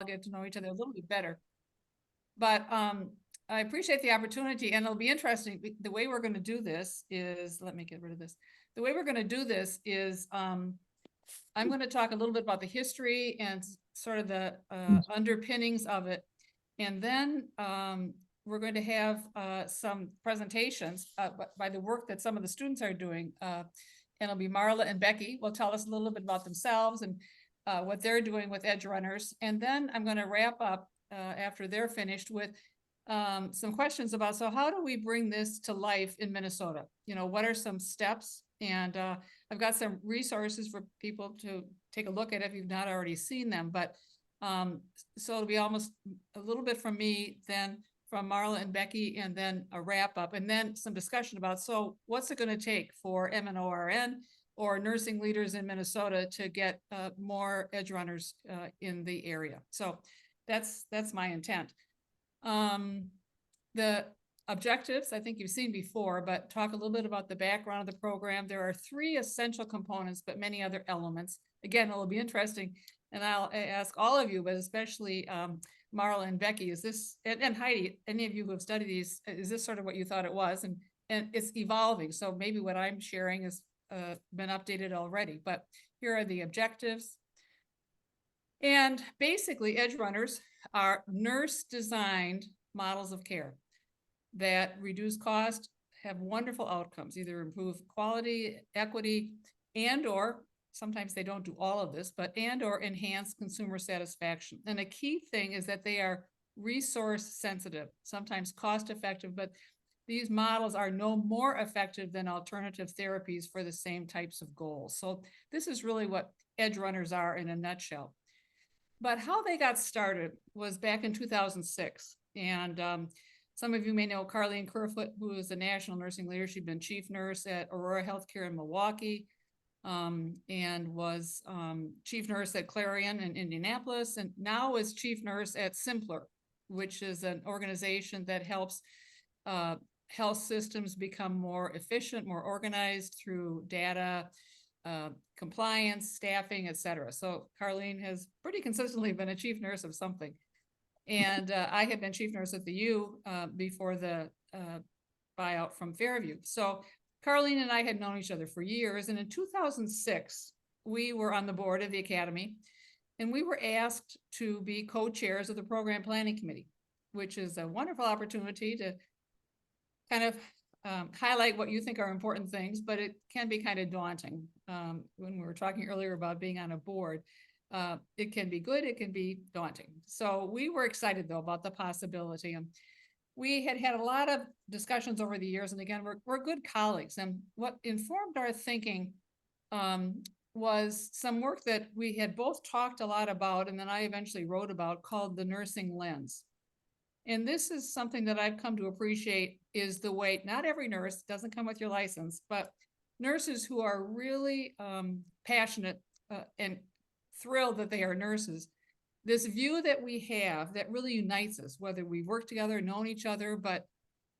get to know each other a little bit better. But I appreciate the opportunity, and it'll be interesting. The way we're going to do this is, let me get rid of this. The way we're going to do this is I'm going to talk a little bit about the history and sort of the underpinnings of it. And then we're going to have some presentations by the work that some of the students are doing. And it'll be Marla and Becky will tell us a little bit about themselves and what they're doing with EdgeRunners. And then I'm going to wrap up after they're finished with some questions about, so how do we bring this to life in Minnesota? You know, what are some steps? And I've got some resources for people to take a look at if you've not already seen them. But so it'll be almost a little bit from me, then from Marla and Becky, and then a wrap up, and then some discussion about, so what's it going to take for MNORN or nursing leaders in Minnesota to get more EdgeRunners in the area. So that's my intent. The objectives, I think you've seen before, but talk a little bit about the background of the program. There are 3 essential components, but many other elements. Again, it'll be interesting, and I'll ask all of you, but especially Marla and Becky, is this, and Heidi, any of you who have studied these, is this sort of what you thought it was? And it's evolving, so maybe what I'm sharing has been updated already, but here are the objectives. And basically, EdgeRunners are nurse-designed models of care that reduce cost, have wonderful outcomes, either improve quality, equity, and or sometimes they don't do all of this, but and or enhance consumer satisfaction. And a key thing is that they are resource sensitive, sometimes cost effective, but these models are no more effective than alternative therapies for the same types of goals. So this is really what EdgeRunners are in a nutshell. But how they got started was back in 2006. And some of you may know Carleen Kerfoot, who is a national nursing leader. She'd been chief nurse at Aurora Healthcare in Milwaukee, and was chief nurse at Clarion in Indianapolis, and now is chief nurse at Simpler, which is an organization that helps health systems become more efficient, more organized through data, compliance, staffing, et cetera. So Carleen has pretty consistently been a chief nurse of something. And I had been chief nurse at the U before the buyout from Fairview. So Carleen and I had known each other for years. And in 2006, we were on the board of the Academy, and we were asked to be co-chairs of the Program Planning Committee, which is a wonderful opportunity to kind of highlight what you think are important things, but it can be kind of daunting. When we were talking earlier about being on a board, it can be good, it can be daunting. So we were excited though about the possibility. And we had had a lot of discussions over the years. And again, we're good colleagues. And what informed our thinking was some work that we had both talked a lot about, and then I eventually wrote about, called the nursing lens. And this is something that I've come to appreciate, is the way not every nurse doesn't come with your license, but nurses who are really passionate and thrilled that they are nurses. This view that we have that really unites us, whether we've worked together, known each other, but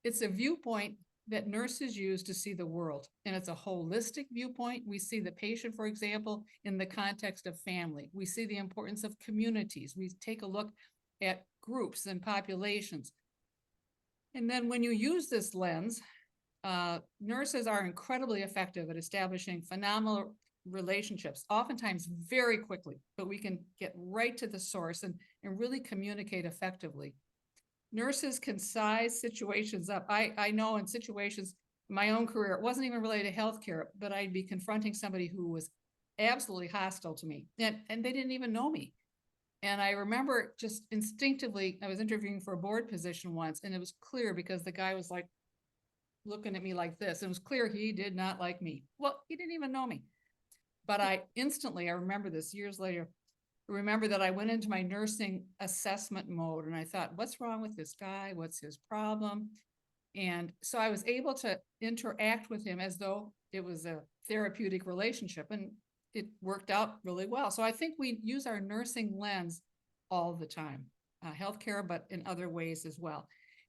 it's a viewpoint that nurses use to see the world. And it's a holistic viewpoint. We see the patient, for example, in the context of family. We see the importance of communities. We take a look at groups and populations. And then when you use this lens, nurses are incredibly effective at establishing phenomenal relationships, oftentimes very quickly, but we can get right to the source and really communicate effectively. Nurses can size situations up. I know in situations in my own career, it wasn't even related to healthcare, but I'd be confronting somebody who was absolutely hostile to me, and they didn't even know me. And I remember just instinctively, I was interviewing for a board position once, and it was clear because the guy was like looking at me like this. It was clear he did not like me. Well, he didn't even know me. But I remember this years later, remember that I went into my nursing assessment mode and I thought, what's wrong with this guy? What's his problem? And so I was able to interact with him as though it was a therapeutic relationship, and it worked out really well. So I think we use our nursing lens all the time, healthcare, but in other ways as well.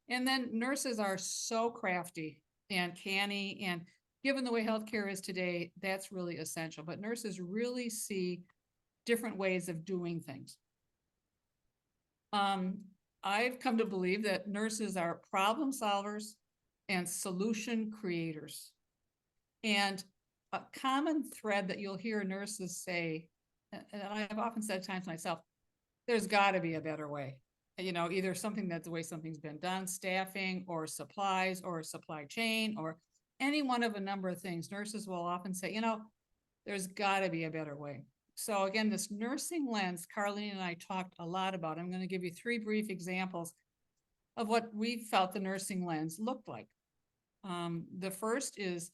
And then nurses are so crafty and canny, and given the way healthcare is today, that's really essential. But nurses really see different ways of doing things. I've come to believe that nurses are problem solvers and solution creators. And a common thread that you'll hear nurses say, and I've often said times myself, there's got to be a better way. Either something that's the way something's been done, staffing or supplies or supply chain or any one of a number of things. Nurses will often say, there's got to be a better way. So again, this nursing lens, Carlene and I talked a lot about. I'm going to give you 3 brief examples of what we felt the nursing lens looked like. The first is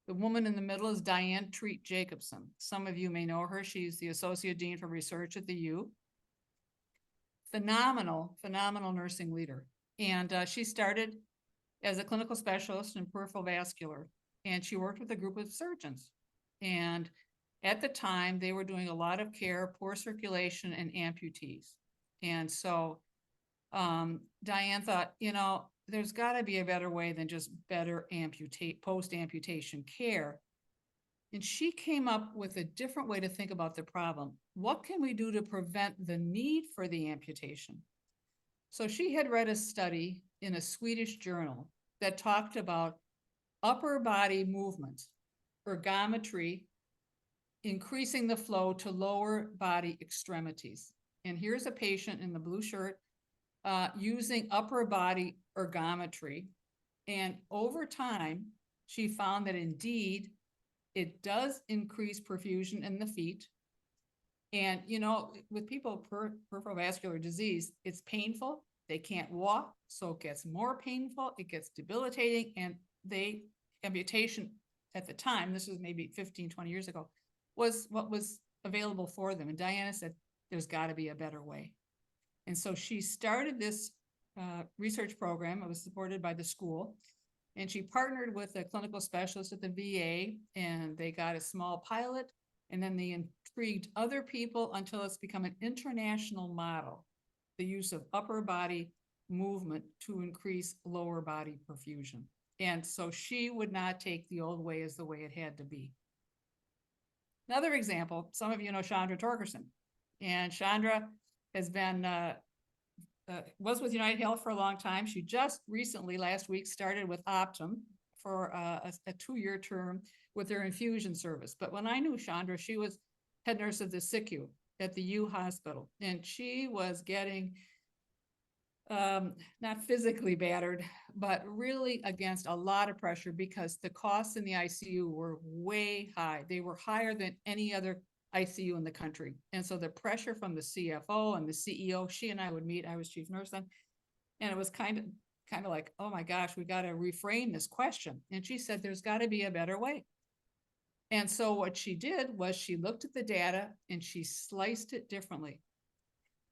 the woman in the middle is Diane Treat Jacobson. Some of you may know her. She's the Associate Dean for Research at the U. Phenomenal nursing leader. And she started as a clinical specialist in peripheral vascular, and she worked with a group of surgeons. And at the time, they were doing a lot of care, poor circulation, and amputees. And so Diane thought, there's got to be a better way than just better post-amputation care. And she came up with a different way to think about the problem. What can we do to prevent the need for the amputation? So she had read a study in a Swedish journal that talked about upper body movement, ergometry, increasing the flow to lower body extremities. And here's a patient in the blue shirt using upper body ergometry. And over time, she found that indeed, it does increase perfusion in the feet. And, with people with peripheral vascular disease, it's painful. They can't walk, so it gets more painful. It gets debilitating. And amputation at the time, this was maybe 15, 20 years ago, was what was available for them. And Diana said, there's got to be a better way. And so she started this research program. It was supported by the school. And she partnered with a clinical specialist at the VA, and they got a small pilot, and then they intrigued other people until it's become an international model, the use of upper body movement to increase lower body perfusion. And so she would not take the old way as the way it had to be. Another example, some of you know Chandra Torgerson, and Chandra has been was with United Health for a long time. She just recently, last week, started with Optum for a 2-year term with their infusion service. But when I knew Chandra, she was head nurse of the SICU at the U Hospital, and she was getting not physically battered, but really against a lot of pressure because the costs in the ICU were way high. They were higher than any other ICU in the country. And so the pressure from the CFO and the CEO, she and I would meet, I was chief nurse then, and it was kind of like, oh my gosh, we got to reframe this question. And she said, there's got to be a better way. And so what she did was she looked at the data and she sliced it differently.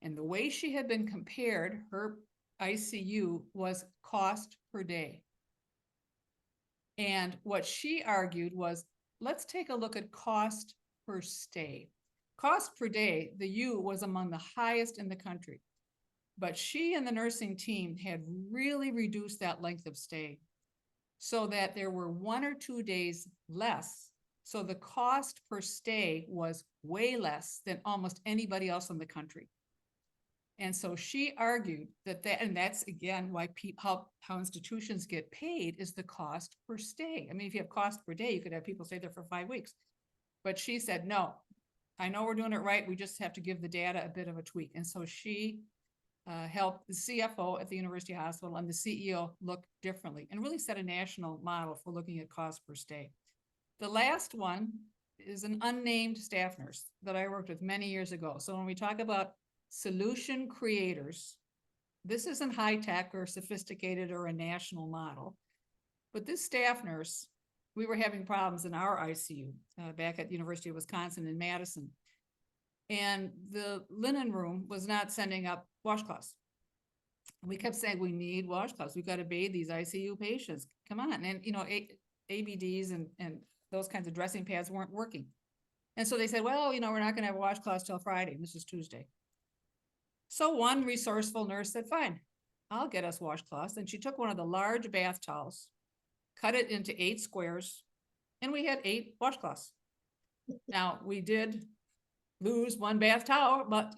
And the way she had been compared, her ICU was cost per day. And what she argued was, let's take a look at cost per stay. Cost per day, the U was among the highest in the country. But she and the nursing team had really reduced that length of stay so that there were 1 or 2 days less. So the cost per stay was way less than almost anybody else in the country. And so she argued and that's again why how institutions get paid is the cost per stay. I mean, if you have cost per day, you could have people stay there for 5 weeks. But she said, no, I know we're doing it right. We just have to give the data a bit of a tweak. And so she helped the CFO at the University Hospital and the CEO look differently and really set a national model for looking at cost per stay. The last one is an unnamed staff nurse that I worked with many years ago. So when we talk about solution creators, this isn't high tech or sophisticated or a national model, but this staff nurse, we were having problems in our ICU back at the University of Wisconsin in Madison. And the linen room was not sending up washcloths. We kept saying, we need washcloths. We've got to bathe these ICU patients. Come on. And, ABDs and those kinds of dressing pads weren't working. And so they said, well, we're not going to have washcloths till Friday. This is Tuesday. So one resourceful nurse said, fine, I'll get us washcloths. And she took one of the large bath towels, cut it into 8 squares, and we had 8 washcloths. Now, we did lose 1 bath towel, but,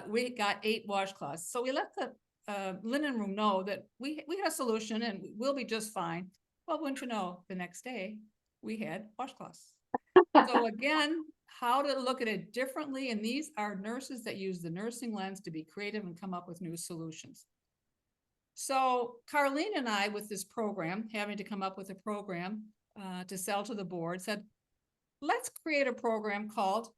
we got 8 washcloths. So we let the linen room know that we had a solution and we'll be just fine. Well, wouldn't you know, the next day we had washcloths. So again, how to look at it differently. And these are nurses that use the nursing lens to be creative and come up with new solutions. So Carlene and I, with this program, having to come up with a program to sell to the board, said, let's create a program called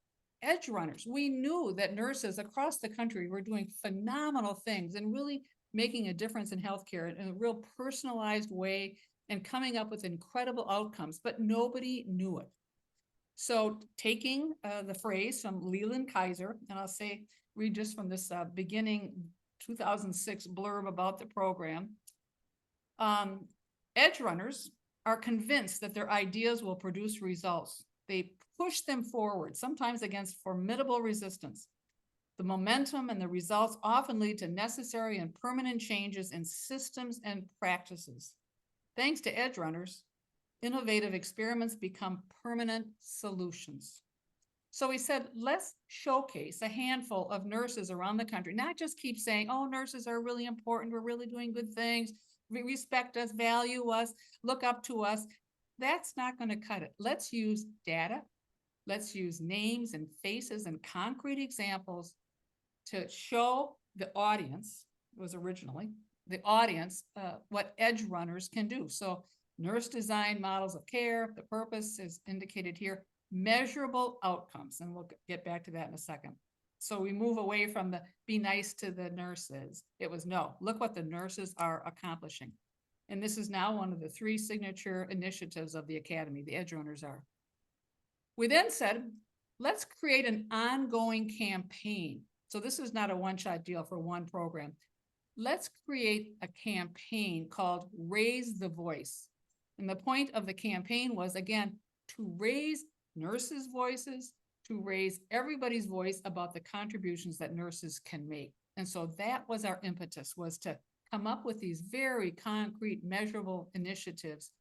EdgeRunners. We knew that nurses across the country were doing phenomenal things and really making a difference in healthcare in a real personalized way and coming up with incredible outcomes, but nobody knew it. So taking the phrase from Leland Kaiser, and I'll say, read just from this beginning 2006 blurb about the program. EdgeRunners are convinced that their ideas will produce results. They push them forward, sometimes against formidable resistance. The momentum and the results often lead to necessary and permanent changes in systems and practices. Thanks to EdgeRunners, innovative experiments become permanent solutions. So we said, let's showcase a handful of nurses around the country, not just keep saying, oh, nurses are really important, we're really doing good things, respect us, value us, look up to us. That's not going to cut it. Let's use data. Let's use names and faces and concrete examples to show the audience, it was originally, the audience, what EdgeRunners can do. So nurse design models of care, the purpose is indicated here, measurable outcomes, and we'll get back to that in a second. So we move away from the be nice to the nurses. It was no, look what the nurses are accomplishing. And this is now one of the 3 signature initiatives of the Academy, the EdgeRunners are. We then said, let's create an ongoing campaign. So this is not a one-shot deal for one program. Let's create a campaign called Raise the Voice. And the point of the campaign was, again, to raise nurses' voices, to raise everybody's voice about the contributions that nurses can make. And so that was our impetus, was to come up with these very concrete, measurable initiatives,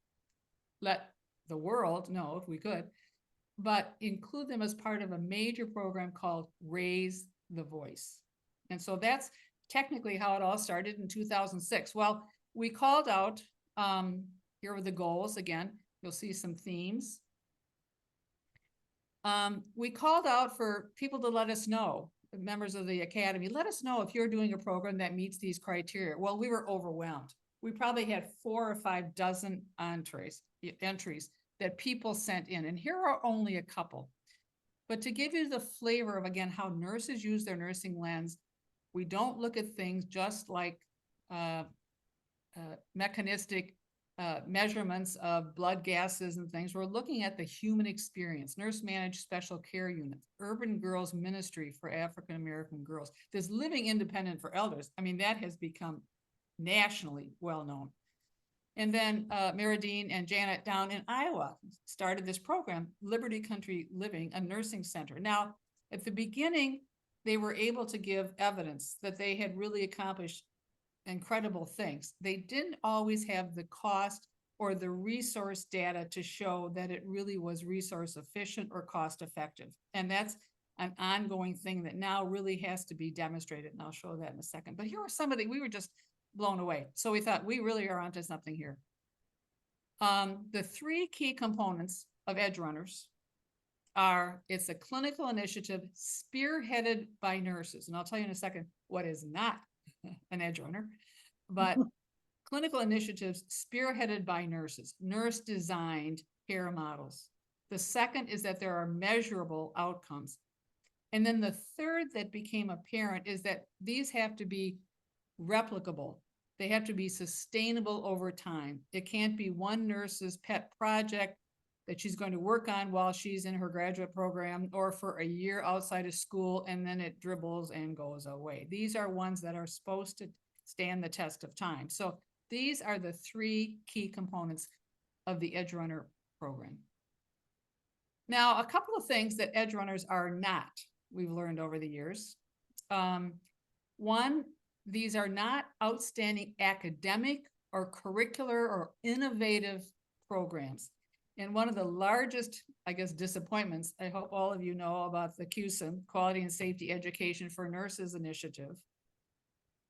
let the world know if we could, but include them as part of a major program called Raise the Voice. And so that's technically how it all started in 2006. Well, we called out, here were the goals again, you'll see some themes. We called out for people to let us know, members of the Academy, let us know if you're doing a program that meets these criteria. Well, we were overwhelmed. We probably had 4 or 5 dozen entries that people sent in, and here are only a couple. But to give you the flavor of, again, how nurses use their nursing lens, we don't look at things just like mechanistic measurements of blood gases and things. We're looking at the human experience, nurse managed special care units, urban girls ministry for African-American girls, this living independent for elders. I mean, that has become nationally well-known. And then Meridine and Janet down in Iowa started this program, Liberty Country Living, a nursing center. Now, at the beginning, they were able to give evidence that they had really accomplished incredible things. They didn't always have the cost or the resource data to show that it really was resource efficient or cost effective. And that's an ongoing thing that now really has to be demonstrated. And I'll show that in a second. But here are some of the, we were just blown away. So we thought we really are onto something here. The 3 key components of EdgeRunners are, it's a clinical initiative spearheaded by nurses. And I'll tell you in a second what is not an EdgeRunner, but clinical initiatives spearheaded by nurses, nurse designed care models. The second is that there are measurable outcomes. And then the third that became apparent is that these have to be replicable. They have to be sustainable over time. It can't be one nurse's pet project that she's going to work on while she's in her graduate program or for a year outside of school, and then it dribbles and goes away. These are ones that are supposed to stand the test of time. So these are the 3 key components of the EdgeRunner program. Now, a couple of things that EdgeRunners are not, we've learned over the years. One, these are not outstanding academic or curricular or innovative programs. And one of the largest, I guess, disappointments, I hope all of you know about the QSIM, Quality and Safety Education for Nurses Initiative.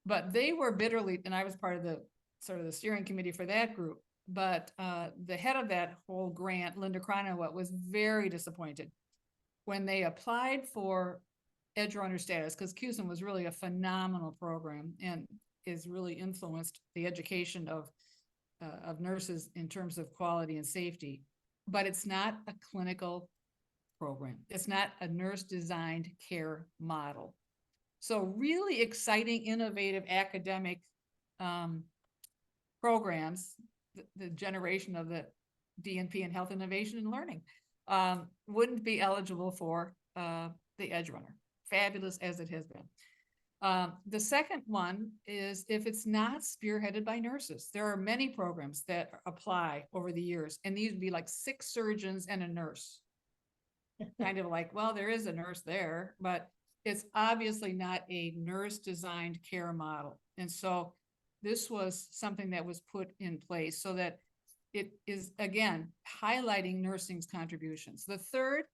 But they were bitterly, and I was part of the sort of the steering committee for that group, but the head of that whole grant, Linda Cronowat, was very disappointed when they applied for EdgeRunner status, because QSIM was really a phenomenal program and is really influenced the education of nurses in terms of quality and safety. But it's not a clinical program. It's not a nurse-designed care model. So really exciting, innovative academic programs, the generation of the DNP in health innovation and learning, wouldn't be eligible for the EdgeRunner, fabulous as it has been. The second one is if it's not spearheaded by nurses. There are many programs that apply over the years, and these would be like 6 surgeons and a nurse. Kind of like, well, there is a nurse there, but it's obviously not a nurse-designed care model. And so this was something that was put in place so that it is, again, highlighting nursing's contributions. The third,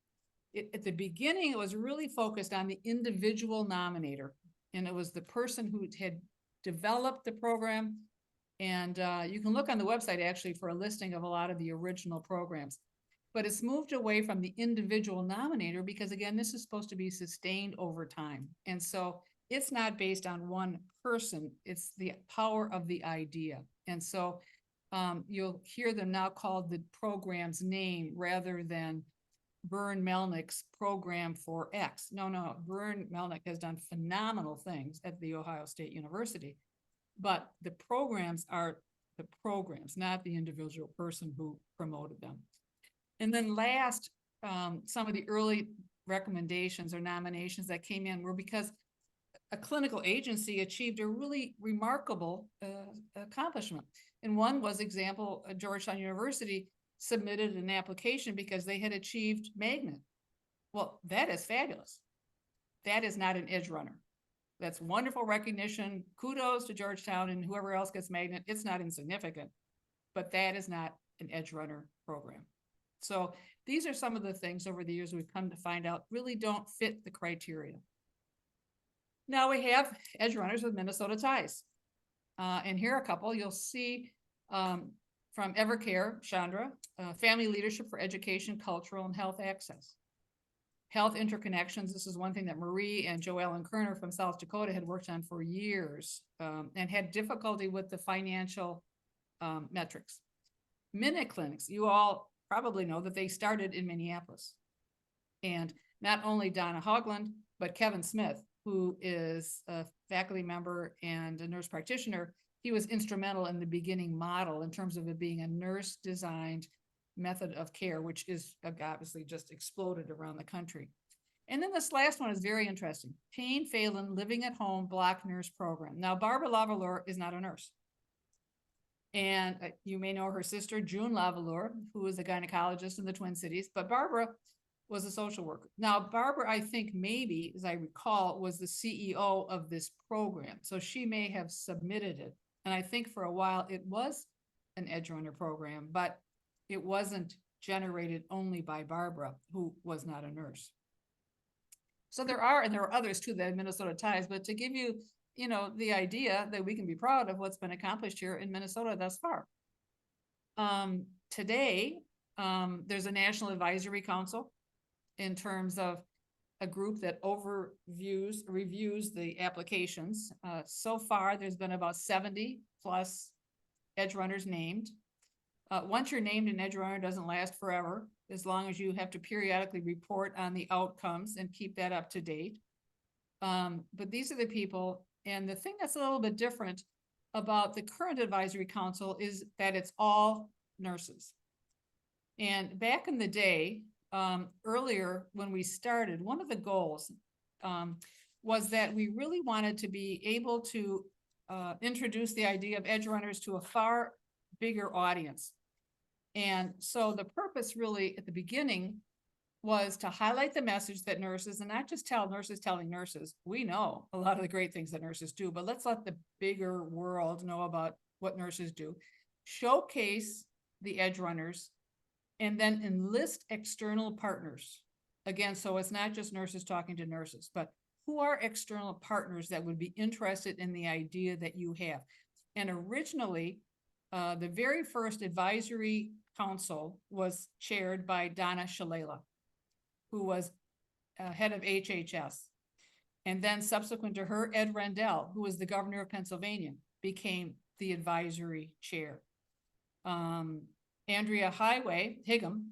at the beginning, it was really focused on the individual nominator. And it was the person who had developed the program. And you can look on the website actually for a listing of a lot of the original programs. But it's moved away from the individual nominator because, again, this is supposed to be sustained over time. And so it's not based on one person. It's the power of the idea. And so you'll hear them now called the program's name rather than Byrne Melnick's program for X. No, Byrne Melnick has done phenomenal things at the Ohio State University, but the programs are the programs, not the individual person who promoted them. And then last, some of the early recommendations or nominations that came in were because a clinical agency achieved a really remarkable accomplishment. And one was example, Georgetown University submitted an application because they had achieved magnet. Well, that is fabulous. That is not an EdgeRunner. That's wonderful recognition. Kudos to Georgetown and whoever else gets magnet. It's not insignificant, but that is not an EdgeRunner program. So these are some of the things over the years we've come to find out really don't fit the criteria. Now we have EdgeRunners with Minnesota ties. And here are a couple. You'll see from Evercare, Chandra, Family Leadership for Education, Cultural, and Health Access. Health Interconnections, this is one thing that Marie and Joanne Kerner from South Dakota had worked on for years and had difficulty with the financial metrics. Minute Clinics, you all probably know that they started in Minneapolis. And not only Donna Hogland, but Kevin Smith, who is a faculty member and a nurse practitioner, he was instrumental in the beginning model in terms of it being a nurse-designed method of care, which is obviously just exploded around the country. And then this last one is very interesting. Payne Phelan Living at Home Block Nurse Program. Now, Barbara Lavalure is not a nurse. And you may know her sister, June Lavalure, who is a gynecologist in the Twin Cities, but Barbara was a social worker. Now, Barbara, I think maybe, as I recall, was the CEO of this program. So she may have submitted it. And I think for a while it was an EdgeRunner program, but it wasn't generated only by Barbara, who was not a nurse. So there are others too that have Minnesota ties, but to give you, the idea that we can be proud of what's been accomplished here in Minnesota thus far. Today, there's a National Advisory Council in terms of a group that reviews the applications. So far, there's been about 70 plus EdgeRunners named. Once you're named an EdgeRunner, it doesn't last forever, as long as you have to periodically report on the outcomes and keep that up to date. But these are the people, and the thing that's a little bit different about the current advisory council is that it's all nurses. And back in the day, earlier when we started, one of the goals was that we really wanted to be able to introduce the idea of EdgeRunners to a far bigger audience. And so the purpose really at the beginning was to highlight the message that nurses, and not just tell nurses telling nurses, we know a lot of the great things that nurses do, but let's let the bigger world know about what nurses do. Showcase the EdgeRunners and then enlist external partners. Again, so it's not just nurses talking to nurses, but who are external partners that would be interested in the idea that you have? And originally, the very first advisory council was chaired by Donna Shalala, who was head of HHS. And then subsequent to her, Ed Rendell, who was the governor of Pennsylvania, became the advisory chair. Andrea Higham,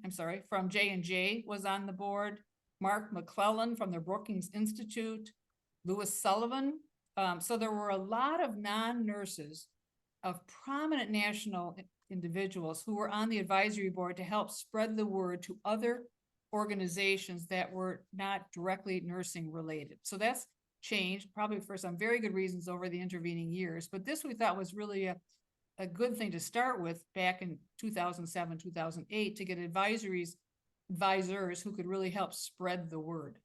from J&J was on the board. Mark McClellan from the Brookings Institute, Louis Sullivan. So there were a lot of non-nurses of prominent national individuals who were on the advisory board to help spread the word to other organizations that were not directly nursing related. So that's changed probably for some very good reasons over the intervening years. But this we thought was really a good thing to start with back in 2007, 2008 to get advisors who could really help spread the word.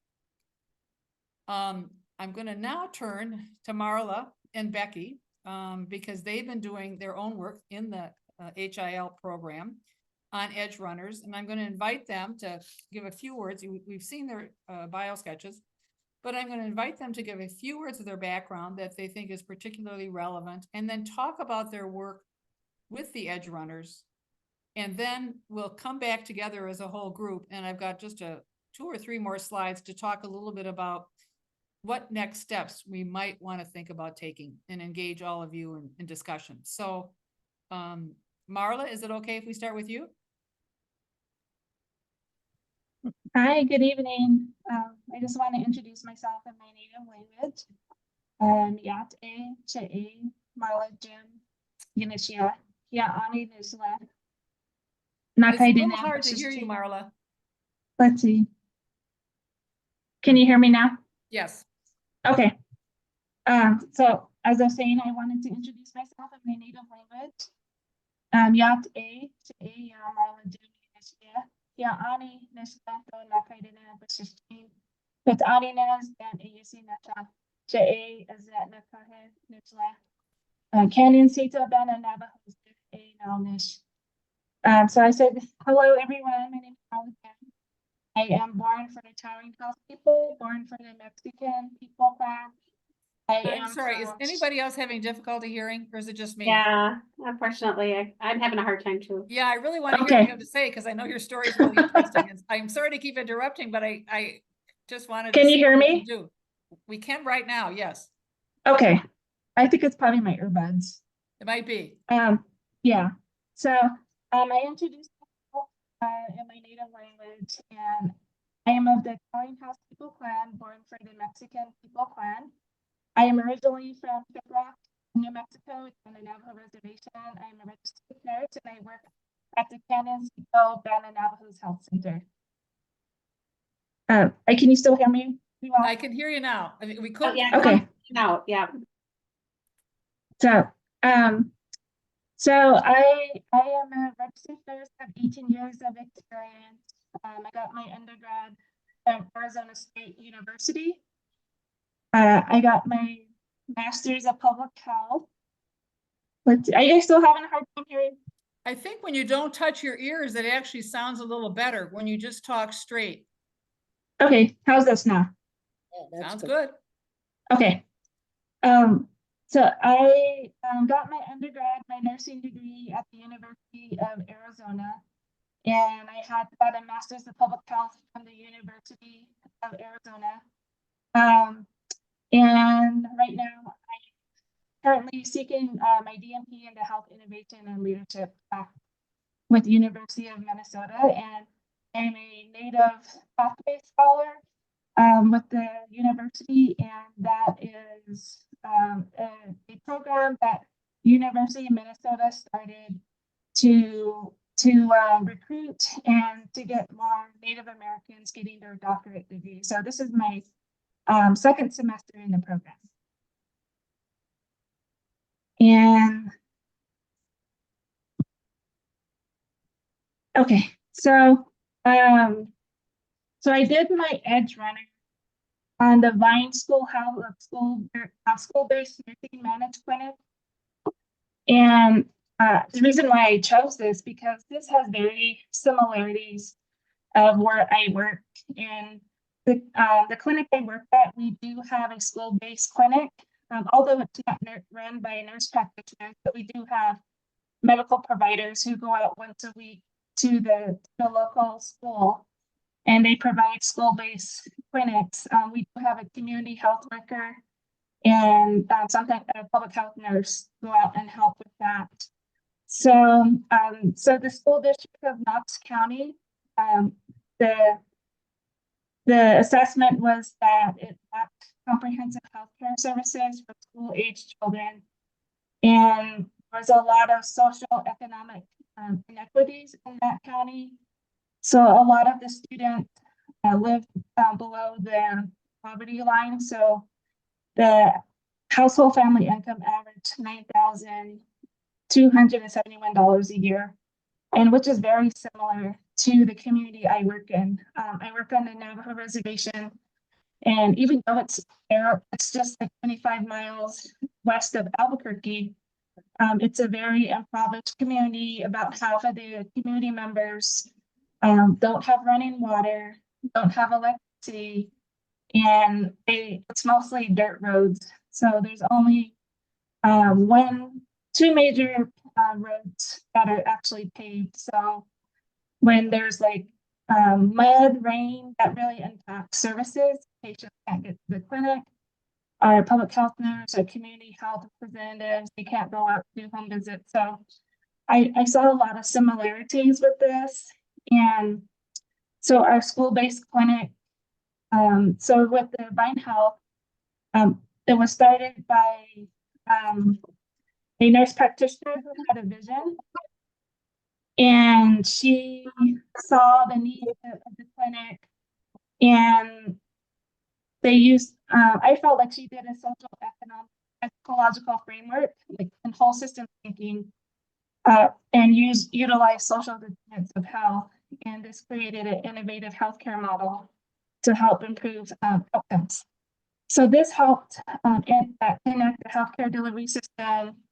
I'm going to now turn to Marla and Becky because they've been doing their own work in the HIL program on EdgeRunners, and I'm going to invite them to give a few words. We've seen their bio sketches, but I'm going to invite them to give a few words of their background that they think is particularly relevant, and then talk about their work with the EdgeRunners. And then we'll come back together as a whole group, and I've got just 2 or 3 more slides to talk a little bit about what next steps we might want to think about taking and engage all of you in discussion. So, Marla, is it okay if we start with you? Hi, good evening. I just want to introduce myself in my native language. Yat A, Che A, Marla Jim, Yanishia, Ani Nishla. It's a little hard to hear you, Marla. Let's see. Can you hear me now? Yes. Okay. So as I was saying, I wanted to introduce myself in my native language. Yat A, Che A, Marla Jim, Yanishia. Ya ani nesnato na kaidina basistin. But ani nas dan ayusi nata. Ja azat nakahe nutla. Canyon Sita Bana Navajos a Nalnish. So I said, hello everyone, my name is Marla. I am born for the Towering House people, born for the Mexican people clan. I'm sorry, is anybody else having difficulty hearing, or is it just me? Yeah, unfortunately, I'm having a hard time too. Yeah, I really want to hear what you have to say because I know your story is really interesting. And I'm sorry to keep interrupting, but I just wanted to. Can you hear me? We can right now, yes. Okay. I think it's probably my earbuds. It might be. Yeah. So I introduced myself in my native language, and I am of the Towering House people clan, born for the Mexican people clan. I am originally from Rock, New Mexico, on the Navajo reservation. I am a registered nurse, and I work at the Canyon Sito Bana Navajos Health Center. Can you still hear me? I can hear you now. I mean, we could. Oh, yeah, okay. Now, yeah. So, so I am a registered nurse, have 18 years of experience. I got my undergrad at Arizona State University. I got my master's of public health. Are you guys still having a hard time hearing? I think when you don't touch your ears, it actually sounds a little better when you just talk straight. Okay, how's this now? Yeah, sounds good. Okay. So I got my undergrad, my nursing degree at the University of Arizona, and I had got a master's of public health from the University of Arizona. And right now I'm currently seeking my DMP into health innovation and leadership with the University of Minnesota, and I'm a native pathway scholar with the university, and that is a program that University of Minnesota started to recruit and to get more Native Americans getting their doctorate degree. So this is my second semester in the program. And okay, so I did my EdgeRunner on the Vine school-based nursing managed clinic, and the reason why I chose this, because this has very similarities of where I work. And the clinic I work at, we do have a school-based clinic, although it's not run by nurse practitioners, but we do have medical providers who go out once a week to the local school, and they provide school-based clinics. We do have a community health worker and sometimes a public health nurse go out and help with that. So, so the school district of Knox County, the assessment was that it lacked comprehensive healthcare services for school-age children, and there was a lot of social economic inequities in that county. So a lot of the students lived below the poverty line. So the household family income averaged $9,271 a year, and which is very similar to the community I work in. I work on the Navajo reservation, and even though it's just like 25 miles west of Albuquerque, it's a very impoverished community. About half of the community members don't have running water, don't have electricity, and it's mostly dirt roads. So there's only two major roads that are actually paved. So when there's like mud, rain, that really impacts services. Patients can't get to the clinic. Our public health nurse, our community health representatives, they can't go out to do home visits. So I saw a lot of similarities with this. And so our school-based clinic, so with the Vine Health, it was started by a nurse practitioner who had a vision, and she saw the need of the clinic, and they used, I felt like she did a social economic ecological framework, like in whole system thinking, and utilize social determinants of health, and this created an innovative healthcare model to help improve outcomes. So this helped connect the healthcare delivery system,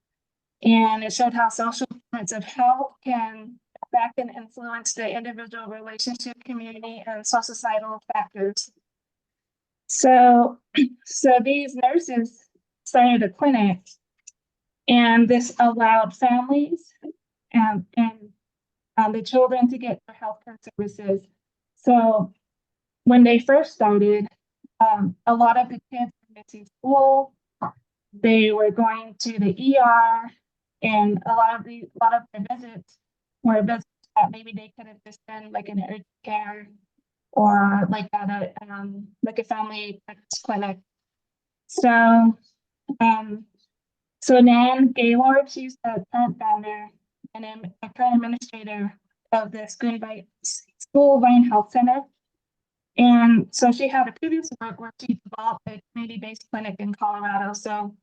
and it showed how social determinants of health can affect and influence the individual relationship, community, and societal factors. So these nurses started a clinic, and this allowed families and the children to get their healthcare services. So when they first started, a lot of the kids were missing school. They were going to the ER, and a lot of their visits were visits that maybe they could have just been like in urgent care or like at a family practice clinic. So Nan Gaylord, she's the current founder and a current administrator of the School Vine Health Center. And so she had a previous work where she developed a community-based clinic in Colorado. So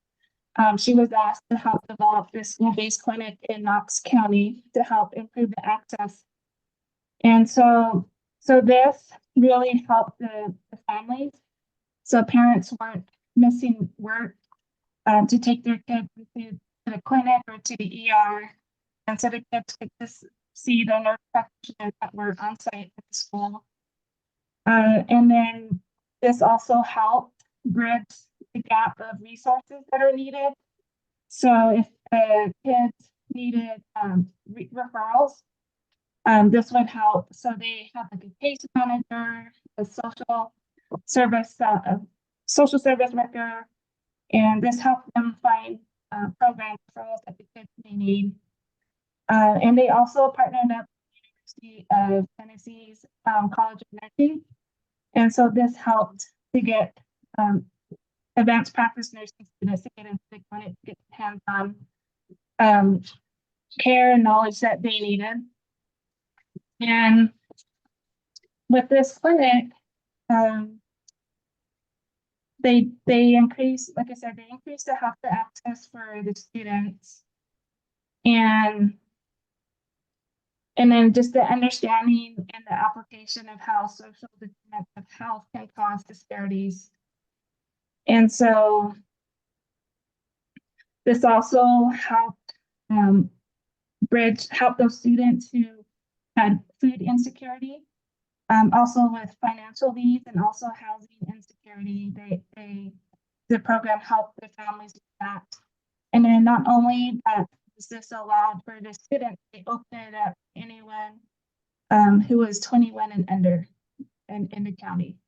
she was asked to help develop this school-based clinic in Knox County to help improve the access. And so this really helped the families. So parents weren't missing work to take their kids to the clinic or to the ER. And so the kids could just see the nurse practitioners that were on site at the school. And then this also helped bridge the gap of resources that are needed. So if the kids needed referrals, this would help. So they have like a case manager, a social service worker, and this helped them find program referrals that the kids may need. And they also partnered up with the University of Tennessee's College of Nursing. And so this helped to get advanced practice nursing students to get into the clinic, to get hands-on care and knowledge that they needed. And with this clinic, they increased, like I said, they increased the healthcare access for the students, and then just the understanding and the application of how social determinants of health can cause disparities. And so this also helped help those students who had food insecurity, also with financial needs and also housing insecurity. The program helped the families with that. And then not only that, was this allowed for the students, they opened it up to anyone who was 21 and under in the county.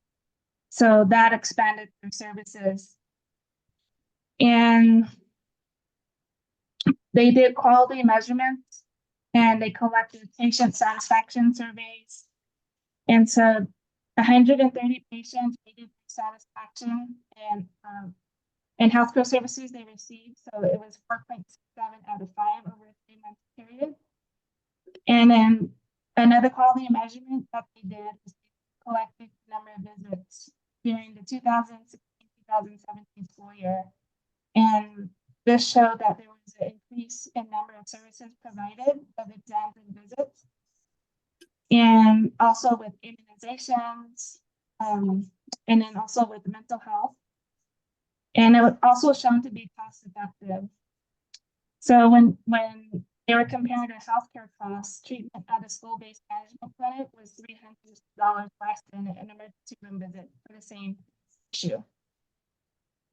So that expanded their services. And they did quality measurements and they collected patient satisfaction surveys. And so 130 patients rated satisfaction and healthcare services they received. So it was 4.67 out of 5 over a 3-month period. And then another quality measurement that they did was they collected the number of visits during the 2016-2017 school year. And this showed that there was an increase in number of services provided of exams and visits. And also with immunizations, and then also with mental health. And it was also shown to be cost effective. So when they were comparing the healthcare costs, treatment at a school-based management clinic was $300 less than an emergency room visit for the same issue.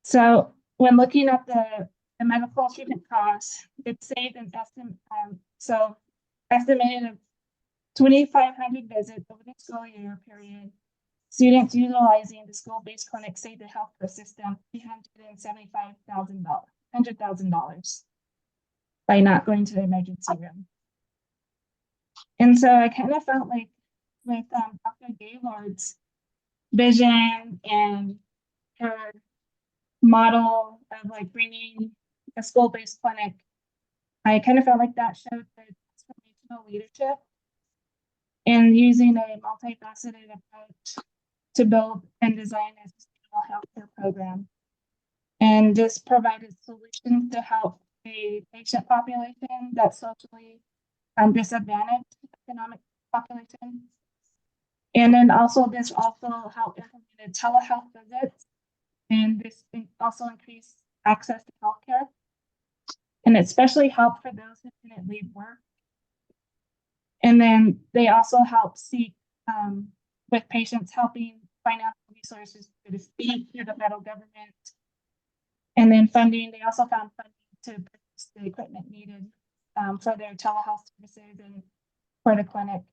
So when looking at the medical treatment costs, it saved an estimate, estimated of 2,500 visits over the school year period. Students utilizing the school-based clinic saved the healthcare system $100,000 by not going to the emergency room. And so I kind of felt like with Dr. Gaylord's vision and her model of like bringing a school-based clinic, I kind of felt like that showed the transformational leadership and using a multifaceted approach to build and design a sustainable healthcare program. And this provided solutions to help a patient population that's socially disadvantaged economic population. And then also this also helped implement telehealth visits, and this also increased access to healthcare. And especially helped for those who couldn't leave work. And then they also help seek with patients helping financial resources through the state, through the federal government. And then funding, they also found funding to purchase the equipment needed for their telehealth services and for the clinic.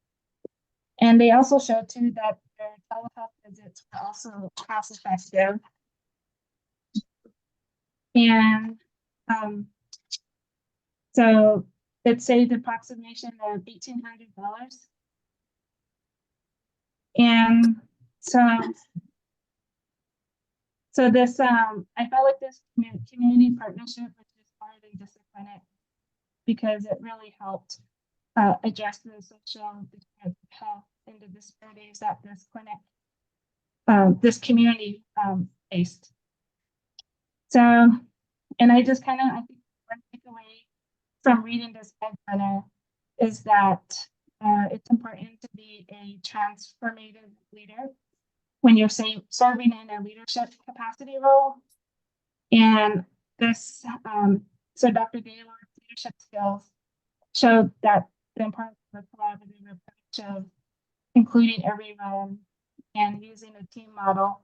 And they also showed too that their telehealth visits were also cost effective. And so it saved approximation of $1,800. And so this, I felt like this community partnership was just more than just a clinic, because it really helped address the social health and the disparities that this clinic, this community faced. So, and I just kind of, I think one takeaway from reading this EdgeRunner is that it's important to be a transformative leader when you're serving in a leadership capacity role. And this, so Dr. Gaylord's leadership skills showed that the importance of a collaborative approach of including everyone and using a team model.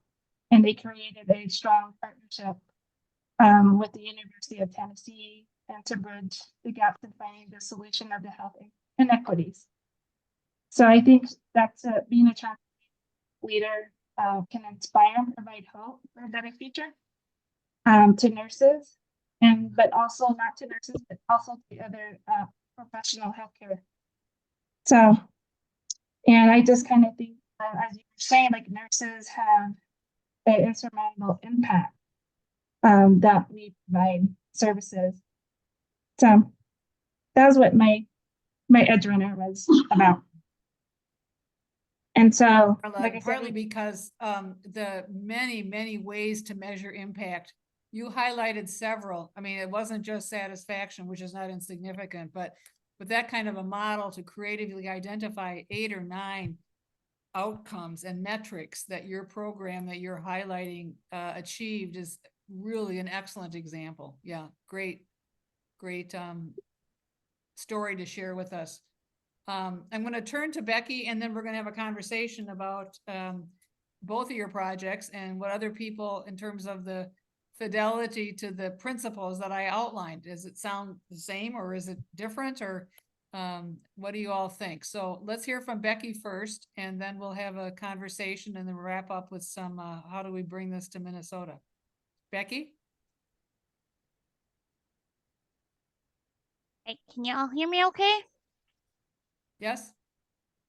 And they created a strong partnership with the University of Tennessee and to bridge the gaps in finding the solution of the health inequities. So I think that's being a transformative leader can inspire and provide hope for a better future to nurses, but also not to nurses, but also to other professional healthcare. So, and I just kind of think, as you were saying, like nurses have an insurmountable impact that we provide services. So that's what my EdgeRunner was about. And so, like I partly said, because the many ways to measure impact, you highlighted several. I mean, it wasn't just satisfaction, which is not insignificant, but with that kind of a model to creatively identify 8 or 9 outcomes and metrics that your program that you're highlighting achieved is really an excellent example. Yeah, great story to share with us. I'm going to turn to Becky, and then we're going to have a conversation about both of your projects and what other people, in terms of the fidelity to the principles that I outlined. Does it sound the same, or is it different, or what do you all think? So let's hear from Becky first, and then we'll have a conversation and then wrap up with some, how do we bring this to Minnesota? Becky? Hey, can you all hear me okay? Yes?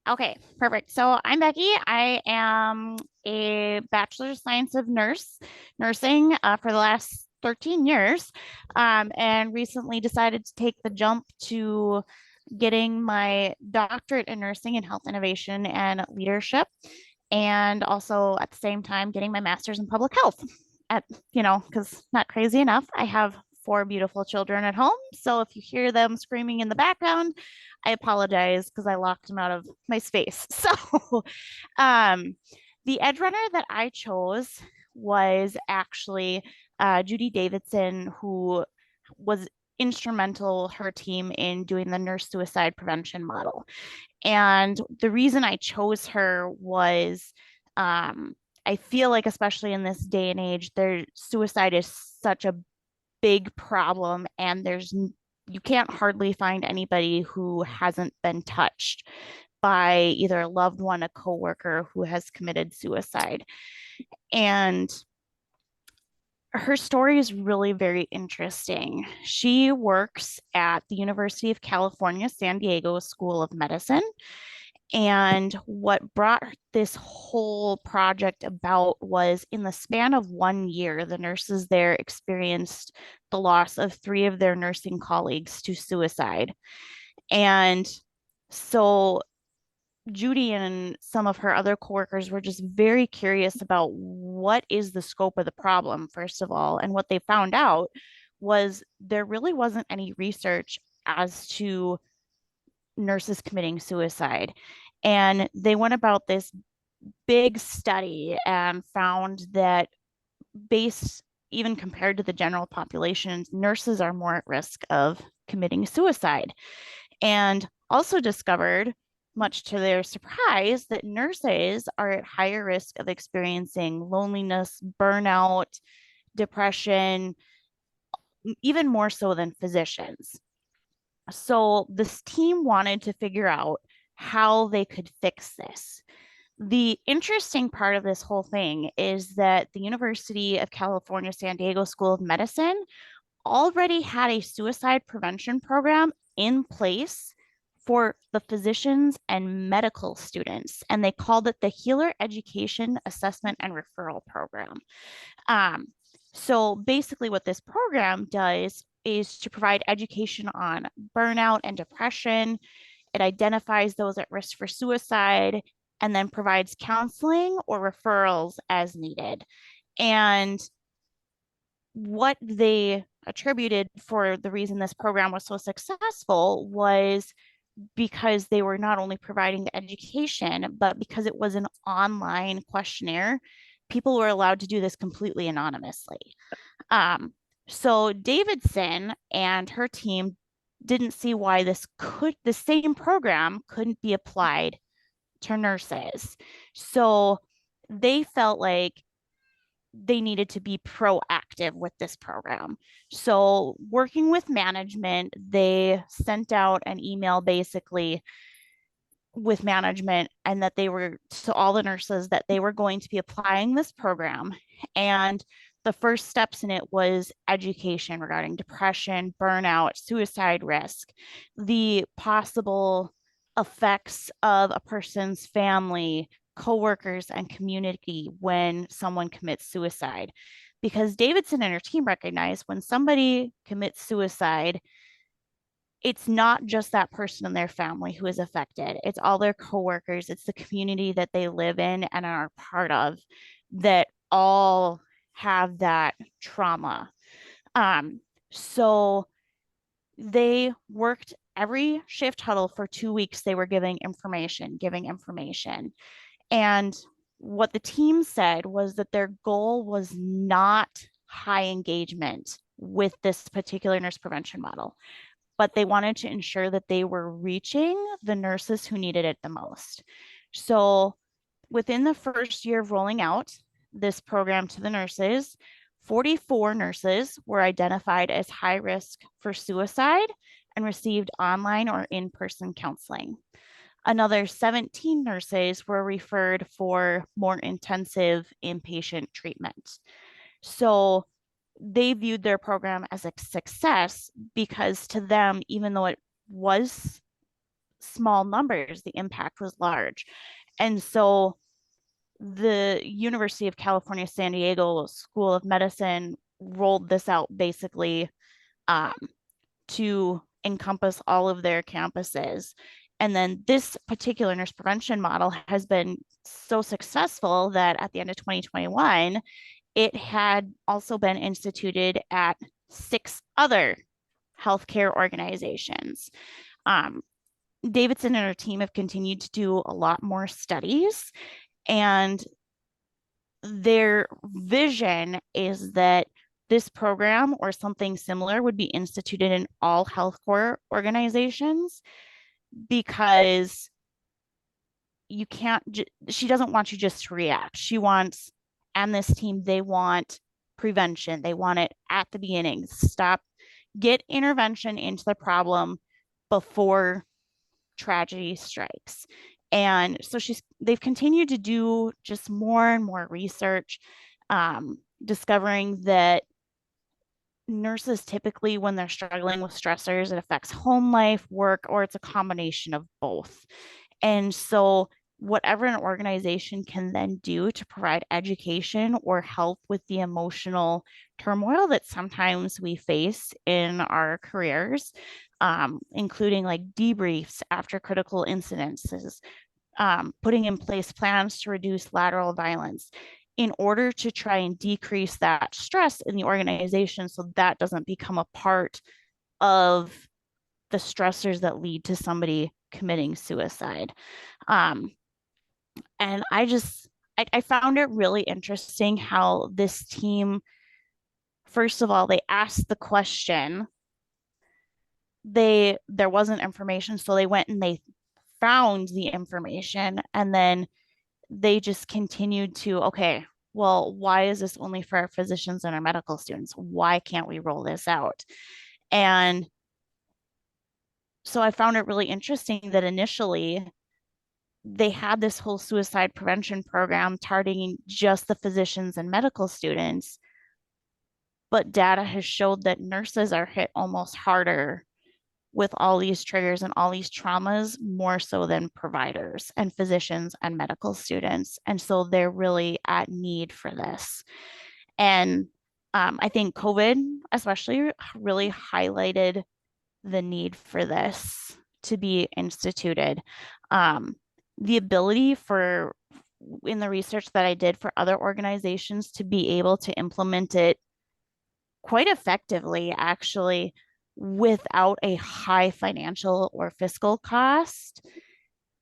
Okay, perfect. So I'm Becky. I am a Bachelor of Science of Nursing for the last 13 years, and recently decided to take the jump to getting my doctorate in nursing and health innovation and leadership, and also at the same time getting my master's in public health. Because not crazy enough, I have 4 beautiful children at home. So if you hear them screaming in the background, I apologize because I locked them out of my space. So the edge runner that I chose was actually Judy Davidson, who was instrumental, her team, in doing the nurse suicide prevention model. And the reason I chose her was I feel like, especially in this day and age, suicide is such a big problem, and you can't hardly find anybody who hasn't been touched by either a loved one, a coworker who has committed suicide. And her story is really very interesting. She works at the University of California, San Diego School of Medicine. And what brought this whole project about was, in the span of 1 year, the nurses there experienced the loss of 3 of their nursing colleagues to suicide. And so Judy and some of her other coworkers were just very curious about what is the scope of the problem, first of all. And what they found out was there really wasn't any research as to nurses committing suicide. And they went about this big study and found that, even compared to the general population, nurses are more at risk of committing suicide. And also discovered, much to their surprise, that nurses are at higher risk of experiencing loneliness, burnout, depression, even more so than physicians. So this team wanted to figure out how they could fix this. The interesting part of this whole thing is that the University of California, San Diego School of Medicine already had a suicide prevention program in place for the physicians and medical students, and they called it the Healer Education Assessment and Referral Program. So basically what this program does is to provide education on burnout and depression. It identifies those at risk for suicide, and then provides counseling or referrals as needed. And what they attributed for the reason this program was so successful was because they were not only providing the education, but because it was an online questionnaire, people were allowed to do this completely anonymously. So Davidson and her team didn't see why the same program couldn't be applied to nurses. So they felt like they needed to be proactive with this program. So working with management, they sent out an email basically with management, and that they were to all the nurses that they were going to be applying this program. And the first steps in it was education regarding depression, burnout, suicide risk, the possible effects of a person's family, coworkers, and community when someone commits suicide. Because Davidson and her team recognize when somebody commits suicide, it's not just that person and their family who is affected. It's all their coworkers. It's the community that they live in and are part of, that all have that trauma. So they worked every shift huddle for 2 weeks. They were giving information. And what the team said was that their goal was not high engagement with this particular nurse prevention model. but they wanted to ensure that they were reaching the nurses who needed it the most. So within the first year of rolling out this program to the nurses, 44 nurses were identified as high risk for suicide and received online or in-person counseling. Another 17 nurses were referred for more intensive inpatient treatment. So they viewed their program as a success because to them, even though it was small numbers, the impact was large. And so the University of California, San Diego School of Medicine rolled this out basically to encompass all of their campuses. And then this particular nurse prevention model has been so successful that at the end of 2021, it had also been instituted at 6 other healthcare organizations. Davidson and her team have continued to do a lot more studies, and their vision is that this program or something similar would be instituted in all healthcare organizations, because you can't, she doesn't want you just to react. She wants, and this team, they want prevention. They want it at the beginning. Get intervention into the problem before tragedy strikes. And so they've continued to do just more and more research, discovering that nurses typically, when they're struggling with stressors, it affects home life, work, or it's a combination of both. And so whatever an organization can then do to provide education or help with the emotional turmoil that sometimes we face in our careers, including like debriefs after critical incidences, putting in place plans to reduce lateral violence in order to try and decrease that stress in the organization so that doesn't become a part of the stressors that lead to somebody committing suicide. And I found it really interesting how this team, first of all, they asked the question, there wasn't information, so they went and they found the information, and then they just continued to, okay, well, why is this only for our physicians and our medical students? Why can't we roll this out? And so I found it really interesting that initially they had this whole suicide prevention program targeting just the physicians and medical students, but data has showed that nurses are hit almost harder with all these triggers and all these traumas, more so than providers and physicians and medical students. And so they're really at need for this. And I think COVID especially really highlighted the need for this to be instituted. The ability for, in the research that I did, for other organizations to be able to implement it quite effectively, actually, without a high financial or fiscal cost,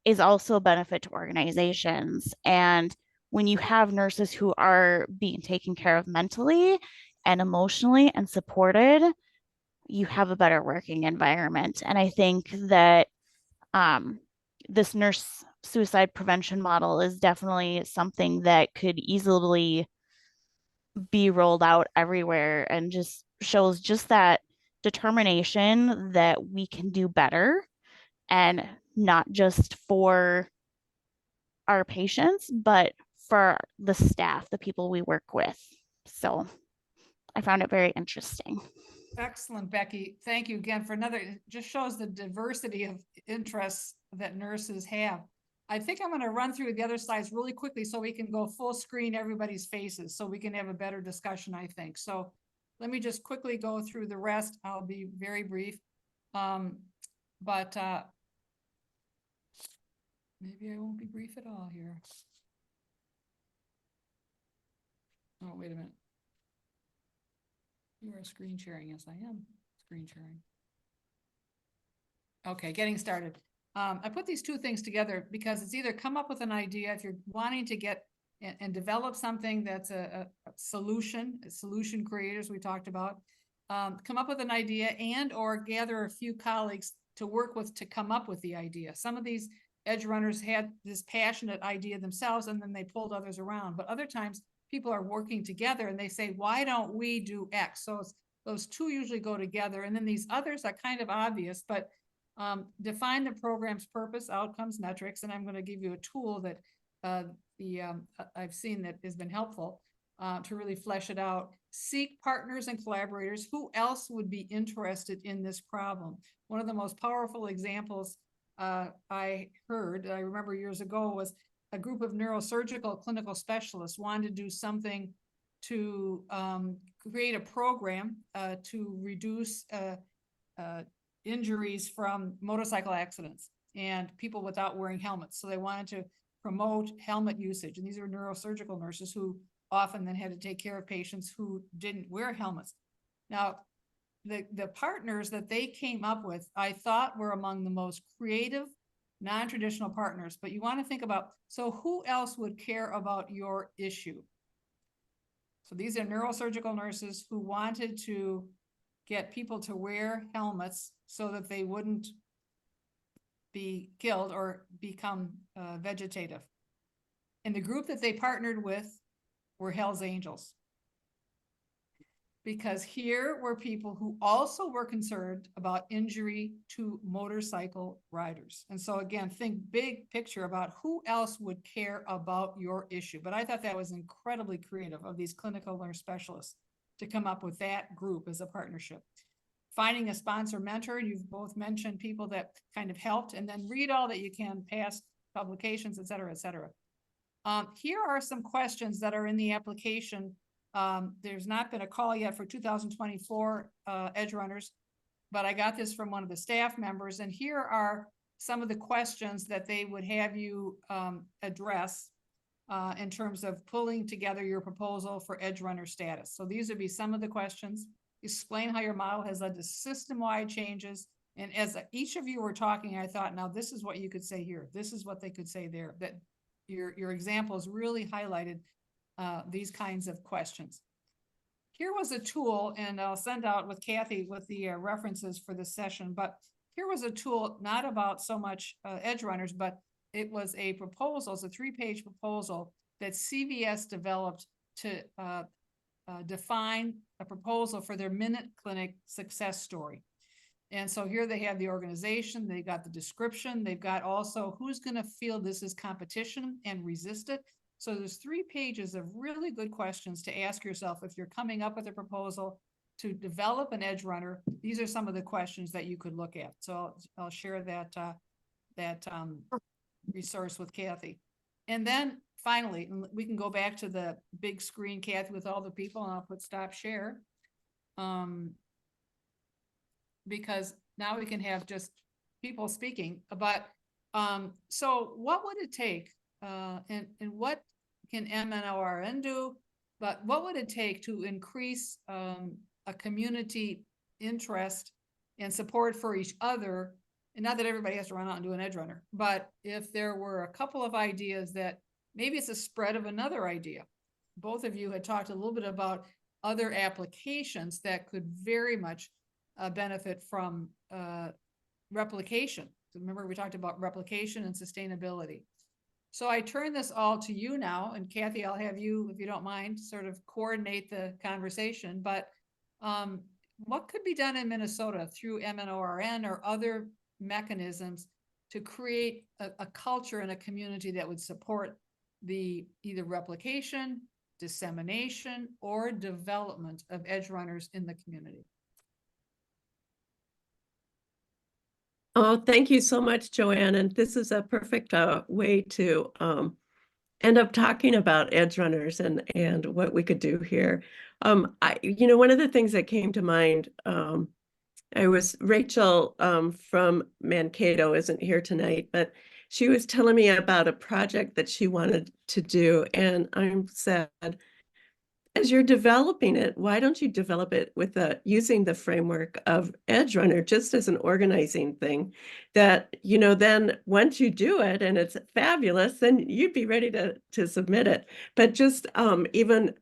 is also a benefit to organizations. And when you have nurses who are being taken care of mentally and emotionally and supported, you have a better working environment. And I think that this nurse suicide prevention model is definitely something that could easily be rolled out everywhere, and just shows just that determination that we can do better, and not just for our patients, but for the staff, the people we work with. So I found it very interesting. Excellent, Becky. Thank you again for another, it just shows the diversity of interests that nurses have. I think I'm going to run through the other slides really quickly so we can go full screen everybody's faces so we can have a better discussion, I think. So let me just quickly go through the rest. I'll be very brief. But maybe I won't be brief at all here. Oh, wait a minute. You are screen sharing. Yes, I am screen sharing. Okay, getting started. I put these two things together because it's either come up with an idea if you're wanting to get and develop something that's a solution creators we talked about, come up with an idea and or gather a few colleagues to work with to come up with the idea. Some of these edge runners had this passionate idea themselves and then they pulled others around. But other times people are working together and they say, why don't we do X? So those two usually go together. And then these others are kind of obvious, but define the program's purpose, outcomes, metrics. And I'm going to give you a tool that I've seen that has been helpful to really flesh it out. Seek partners and collaborators. Who else would be interested in this problem? One of the most powerful examples I heard, I remember years ago, was a group of neurosurgical clinical specialists wanted to do something to create a program to reduce injuries from motorcycle accidents and people without wearing helmets. So they wanted to promote helmet usage. And these are neurosurgical nurses who often then had to take care of patients who didn't wear helmets. Now, the partners that they came up with, I thought were among the most creative, non-traditional partners. But you want to think about, so who else would care about your issue? So these are neurosurgical nurses who wanted to get people to wear helmets so that they wouldn't be killed or become vegetative. And the group that they partnered with were Hell's Angels. Because here were people who also were concerned about injury to motorcycle riders. And so again, think big picture about who else would care about your issue. But I thought that was incredibly creative of these clinical nurse specialists to come up with that group as a partnership. Finding a sponsor mentor, you've both mentioned people that kind of helped, and then read all that you can, past publications, et cetera, et cetera. Here are some questions that are in the application. There's not been a call yet for 2024 EdgeRunners, but I got this from one of the staff members, and here are some of the questions that they would have you address in terms of pulling together your proposal for EdgeRunner status. So these would be some of the questions. Explain how your model has led to system-wide changes. And as each of you were talking, I thought, now this is what you could say here. This is what they could say there. That your examples really highlighted these kinds of questions. Here was a tool, and I'll send out with Kathy with the references for this session, but here was a tool not about so much EdgeRunners, but it was a proposal, it's a 3-page proposal that CVS developed to define a proposal for their Minute Clinic success story. And so here they have the organization, they got the description, they've got also who's going to feel this is competition and resist it. So there's 3 pages of really good questions to ask yourself if you're coming up with a proposal to develop an EdgeRunner. These are some of the questions that you could look at. So I'll share that resource with Kathy. And then finally, we can go back to the big screen, Kathy, with all the people, and I'll put stop share. Because now we can have just people speaking. But so what would it take? And what can MNORN do? But what would it take to increase a community interest and support for each other? And not that everybody has to run out and do an EdgeRunner, but if there were a couple of ideas that maybe it's a spread of another idea. Both of you had talked a little bit about other applications that could very much benefit from replication. So remember, we talked about replication and sustainability. So I turn this all to you now, and Kathy, I'll have you, if you don't mind, sort of coordinate the conversation. But what could be done in Minnesota through MNORN or other mechanisms to create a culture and a community that would support the either replication, dissemination, or development of EdgeRunners in the community? Oh, thank you so much, Joanne. And this is a perfect way to end up talking about EdgeRunners and what we could do here. One of the things that came to mind, Rachel from Mankato isn't here tonight, but she was telling me about a project that she wanted to do. And I said, as you're developing it, why don't you develop it with using the framework of EdgeRunner just as an organizing thing that, then once you do it and it's fabulous, then you'd be ready to submit it. But just even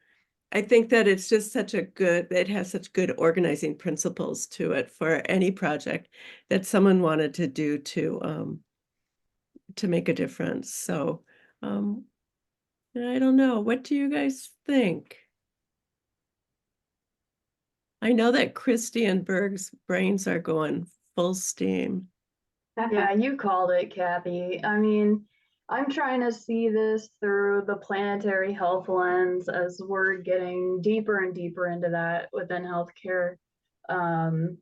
I think that it's just it has such good organizing principles to it for any project that someone wanted to do to make a difference. So, I don't know. What do you guys think? I know that Christy and Berg's brains are going full steam. Yeah, you called it, Kathy. I mean, I'm trying to see this through the planetary health lens as we're getting deeper and deeper into that within healthcare, and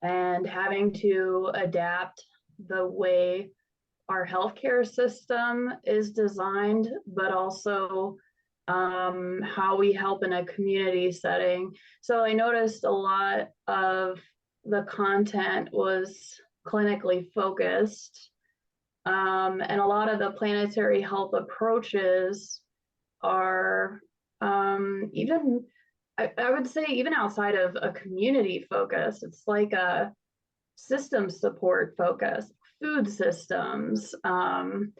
having to adapt the way our healthcare system is designed, but also how we help in a community setting. So I noticed a lot of the content was clinically focused, and a lot of the planetary health approaches are even, I would say, even outside of a community focus. It's like a system support focus, food systems, and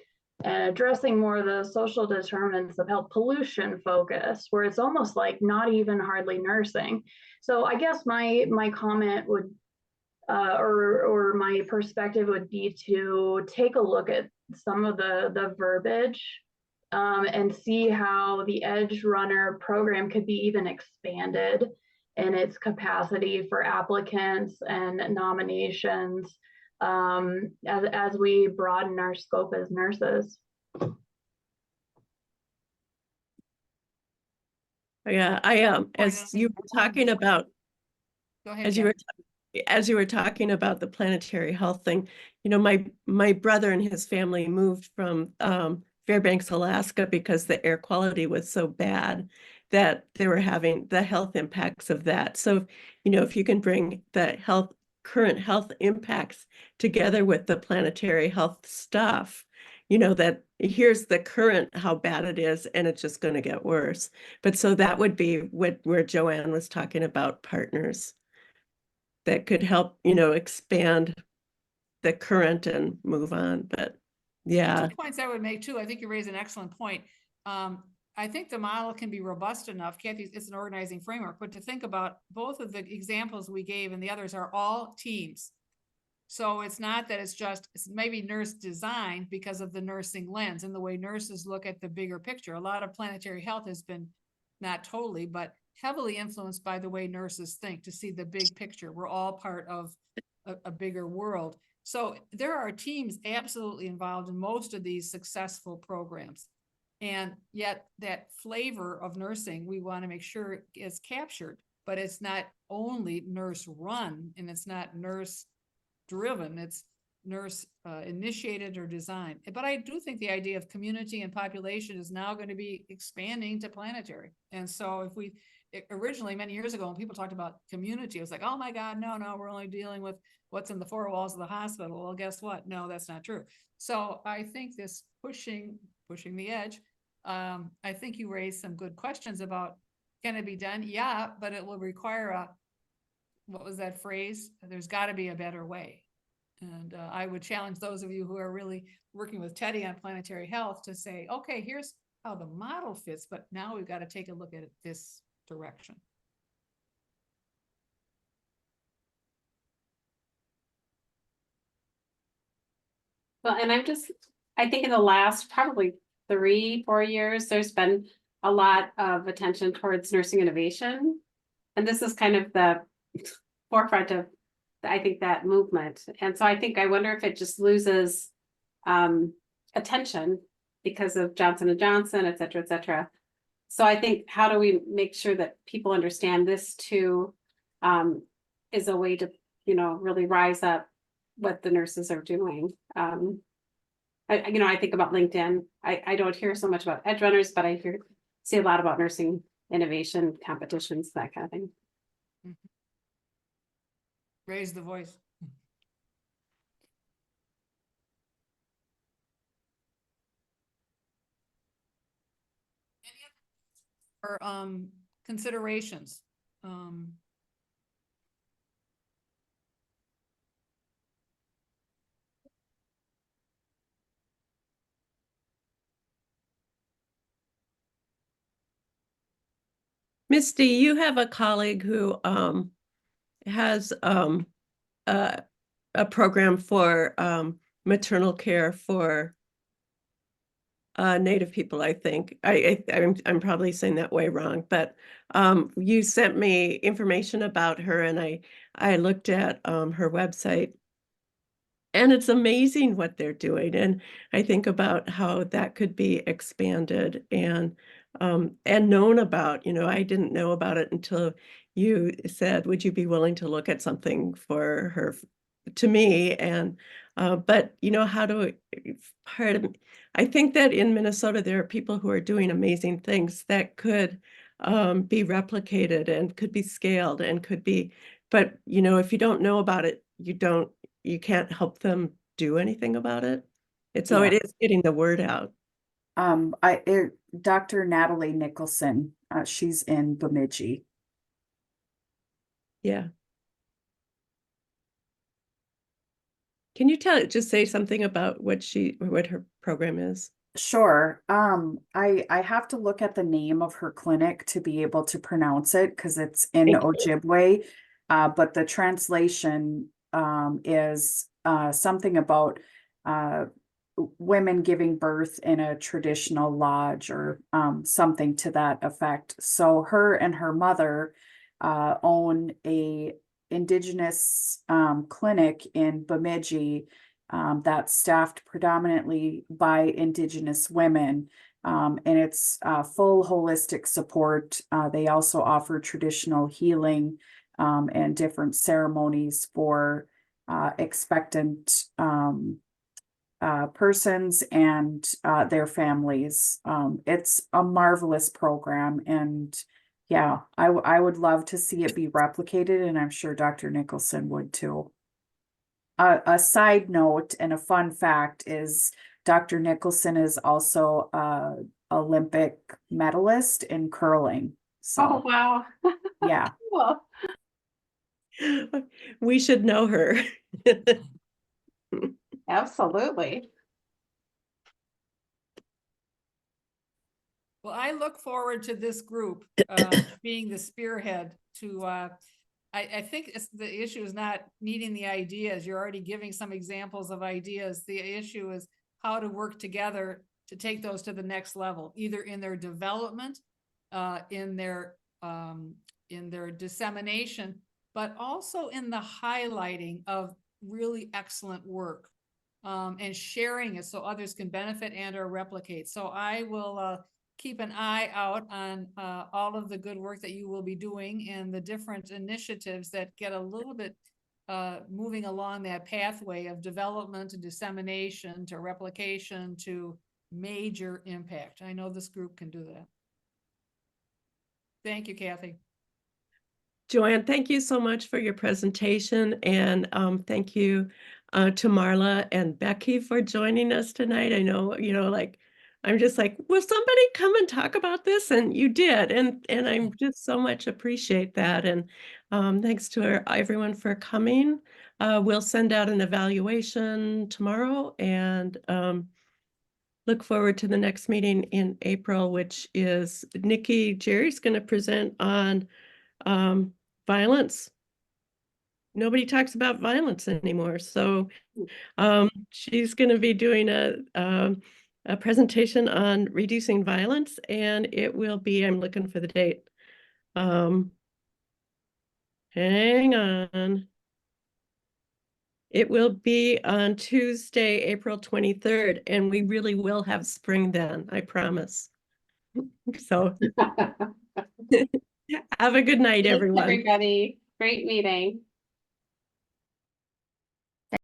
addressing more of the social determinants of health, pollution focus, where it's almost like not even hardly nursing. So I guess my comment would, or my perspective would be to take a look at some of the verbiage, and see how the EdgeRunner program could be even expanded in its capacity for applicants and nominations, as we broaden our scope as nurses. Yeah, as you were talking about, Go ahead, as you were Kathy. as you were talking about the planetary health thing, my brother and his family moved from Fairbanks, Alaska, because the air quality was so bad that they were having the health impacts of that. So, if you can bring the current health impacts together with the planetary health stuff, that here's the current, how bad it is, and it's just going to get worse. But so that would be where Joanne was talking about partners that could help, expand the current and move on. But yeah. 2 points I would make too. I think you raised an excellent point. I think the model can be robust enough. Kathy, it's an organizing framework, but to think about both of the examples we gave and the others are all teams. So it's not that it's maybe nurse design because of the nursing lens and the way nurses look at the bigger picture. A lot of planetary health has been, not totally, but heavily influenced by the way nurses think, to see the big picture. We're all part of a bigger world. So there are teams absolutely involved in most of these successful programs. And yet that flavor of nursing, we want to make sure is captured, but it's not only nurse run and it's not nurse driven, it's nurse initiated or designed. But I do think the idea of community and population is now going to be expanding to planetary. And so originally many years ago, when people talked about community, it was like, oh my God, no, we're only dealing with what's in the four walls of the hospital. Well, guess what? No, that's not true. So I think this pushing the edge, I think you raised some good questions about, can it be done? Yeah, but it will require what was that phrase? There's got to be a better way. And I would challenge those of you who are really working with Teddy on planetary health to say, okay, here's how the model fits, but now we've got to take a look at it this direction. Well, and I think in the last probably 3-4 years, there's been a lot of attention towards nursing innovation. And this is kind of the forefront of, I think, that movement. And so I wonder if it just loses attention because of Johnson & Johnson, et cetera, et cetera. So I think, how do we make sure that people understand this too, is a way to, really rise up what the nurses are doing. I think about LinkedIn. I don't hear so much about EdgeRunners, but I see a lot about nursing innovation competitions, that kind of thing. Mm-hmm. Raise the voice. Or considerations. Misty, you have a colleague who has a program for maternal care for Native people, I think. I'm probably saying that way wrong, but you sent me information about her, and I looked at her website, and it's amazing what they're doing. And I think about how that could be expanded and known about. You know, I didn't know about it until you said, "Would you be willing to look at something for her?" To me, and but you know, how do part of I think that in Minnesota there are people who are doing amazing things that could be replicated and could be scaled and could be, but you know, if you don't know about it, you can't help them do anything about it. And so Yeah. it is getting the word out. Dr. Natalie Nicholson, she's in Bemidji. Yeah. Can you just say something about what her program is? Sure. I have to look at the name of her clinic to be able to pronounce it because it's in Thank you. Ojibwe. But the translation is something about women giving birth in a traditional lodge or something to that effect. So her and her mother own a indigenous clinic in Bemidji that's staffed predominantly by Indigenous women. And it's full holistic support. They also offer traditional healing and different ceremonies for expectant persons and their families. It's a marvelous program, and yeah, I would love to see it be replicated, and I'm sure Dr. Nicholson would too. A side note and a fun fact is Dr. Nicholson is also a Olympic medalist in curling. Oh, So wow. yeah. Cool. We should know her. Absolutely. Well, I look forward to this group being the spearhead to, I think the issue is not needing the ideas. You're already giving some examples of ideas. The issue is how to work together to take those to the next level, either in their development, in their dissemination, but also in the highlighting of really excellent work and sharing it so others can benefit and or replicate. So I will keep an eye out on all of the good work that you will be doing and the different initiatives that get a little bit moving along that pathway of development to dissemination to replication to major impact. I know this group can do that. Thank you, Kathy. Joanne, thank you so much for your presentation, and thank you to Marla and Becky for joining us tonight. I know, you know, like, I'm just like, will somebody come and talk about this? And you did, and I'm just so much appreciate that. And thanks to everyone for coming. We'll send out an evaluation tomorrow, and look forward to the next meeting in April, which is Nikki Jerry's going to present on violence. Nobody talks about violence anymore. So she's going to be doing a presentation on reducing violence, and it will be, I'm looking for the date. Hang on. It will be on Tuesday, April 23rd, and we really will have spring then, I promise. So have a good night, Thanks, everyone. everybody. Great meeting.